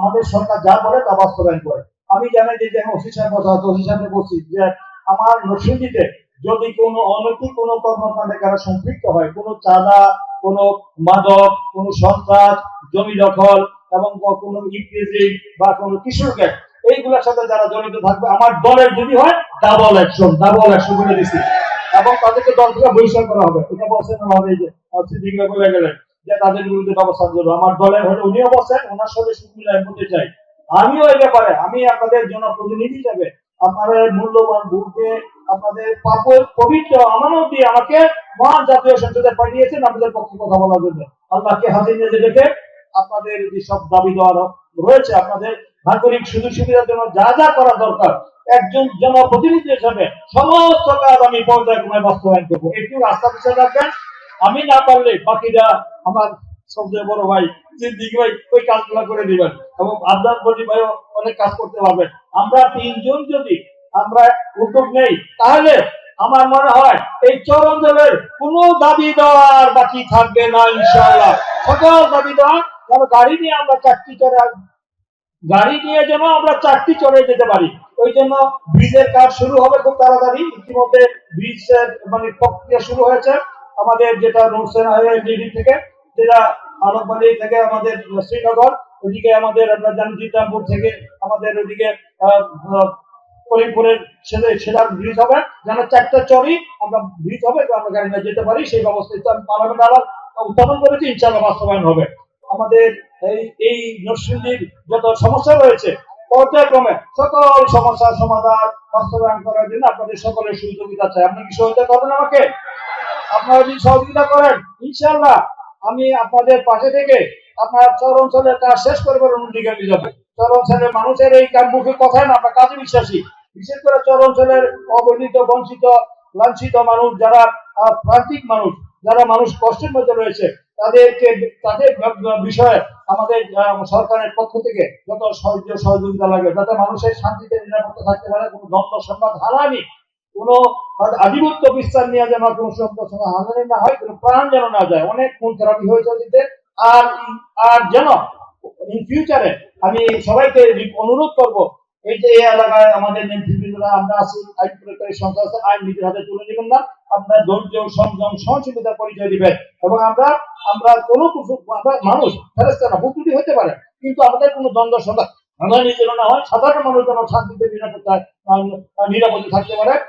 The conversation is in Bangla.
আমাদের সরকার যা বলে তা বাস্তবায়ন করে। আমি জানি যে ওসি সাহেব বসা আছে, ওসি সাহেব বলছি যে আমার নরসিংদীতে যদি কোনো অনৈতিক কোনো কর্মকাণ্ডে কারা সম্পৃক্ত হয়, কোনো চাঁদা, কোনো মাদক, কোনো সন্ত্রাস, জমি দখল এবং কোনো ইপিজিং বা কোনো কিশোর গ্যাং, এইগুলোর সাথে যারা জড়িত থাকবে আমার দলের যদি হয় ডাবল অ্যাকশন বলে দিচ্ছি, এবং তাদেরকে দল থেকে বহিষ্কার করা হবে। এটা বলছেন আমাদের যে সিদ্দিক ভাই বলে গেলেন যে তাদের বিরুদ্ধে ব্যবস্থা নেব। আমার দলের হলে উনিও বলছেন, ওনার সাথে সুবিধা বলতে চাই আমিও এই ব্যাপারে আমি আপনাদের জনপ্রতিনিধি হিসেবে আপনাদের মূল্যবান ভোট দিয়ে আপনাদের পবিত্র আমানত দিয়ে আমাকে মহান জাতীয় সংসদে পাঠিয়েছেন আপনাদের পক্ষে কথা বলার জন্য। আল্লাহকে হাজির নিজে রেখে আপনাদের যেসব দাবি দেওয়া রয়েছে, আপনাদের নাগরিক সুযোগ সুবিধার জন্য যা যা করা দরকার একজন জনপ্রতিনিধি হিসেবে সমস্ত কাজ আমি পর্যায়ক্রমে বাস্তবায়ন করবো। একটু রাস্তা পিছিয়ে রাখবেন, আমি না পারলে বাকিরা আমার সবচেয়ে বড় ভাই সিদ্দিক ভাই ওই কাজগুলো করে দিবেন, এবং আবদার বলি ভাইও অনেক কাজ করতে পারবেন। আমরা তিনজন যদি আমরা উদ্যোগ নেই তাহলে আমার মনে হয় এই চরঞ্জলের কোনো দাবি দেওয়ার বাকি থাকবে না ইনশাআল্লাহ। সকল দাবি দেওয়া গাড়ি নিয়ে আমরা চারটি চড়ে যেতে পারি। ওই জন্য ব্রিজের কাজ শুরু হবে খুব তাড়াতাড়ি। ইতিমধ্যে ব্রিজের প্রক্রিয়া শুরু হয়েছে আমাদের, যেটা নোটসেন হাইওয়ে থেকে, যেটা আলোকবাড়ি থেকে আমাদের শ্রীনগর, ওইদিকে আমাদের আমরা জানজিতামপুর থেকে আমাদের ওইদিকে করিমপুরের সেটার ব্রিজ হবে, যেন চারটা চড়ি আমরা ব্রিজ হবে, আমরা গাড়ি নিয়ে যেতে পারি। সেই ব্যবস্থা আমি পার্লামেন্ট আবার উত্থাপন করেছি, ইনশাআল্লাহ বাস্তবায়ন হবে। আমাদের এই নরসিংদীর যত সমস্যা রয়েছে পর্যায়ক্রমে সকল সমস্যার সমাধান বাস্তবায়ন করার জন্য আপনাদের সকলের সহযোগিতা চাই। আপনি কি সহযোগিতা করবেন আমাকে? আপনারা যদি সহযোগিতা করেন ইনশাআল্লাহ আমি আপনাদের পাশে থেকে আপনার চর অঞ্চলের কাজ শেষ করবার অন্যদিকে নিয়ে যাবো। চর অঞ্চলের মানুষের এই মুখে কথায় না, আমরা কাজে বিশ্বাসী। বিশেষ করে চর অঞ্চলের অবহেলিত, বঞ্চিত, লাঞ্ছিত মানুষ, যারা প্রান্তিক মানুষ, যারা মানুষ কষ্টের মধ্যে রয়েছে, তাদের বিষয়ে আমাদের সরকারের পক্ষ থেকে যত সহযোগিতা লাগে, যাতে মানুষের শান্তিতে নিরাপত্তা থাকতে পারে, কোনো দ্বন্দ্ব সংবাদ হারানি, কোনো আধিপত্য বিস্তার নিয়ে যেন কোনো সংবাদ হারানি না হয়, কোনো প্রাণ যেন না যায়। অনেক খুন খারাপি হয়েছে দিতে। আর যেন ইন ফিউচারে আমি সবাইকে অনুরোধ করব, এই যে এই এলাকায় আমাদের নেতৃবৃন্দরা আমরা আছি, আইন প্রয়োগকারী সংস্থা আছে, আইন নিজের হাতে তুলে নেবেন না, আপনার ধৈর্য, সংযম, সহনশীলতার পরিচয় দিবেন। এবং আমরা কোনো কিছু, মানুষ ফেরেশতা না, ভুল ত্রুটি হতে পারে, কিন্তু আমাদের কোনো দ্বন্দ্ব সংঘাত যেন না হয়, সাধারণ মানুষ যেন শান্তিতে নিরাপদে থাকতে পারে।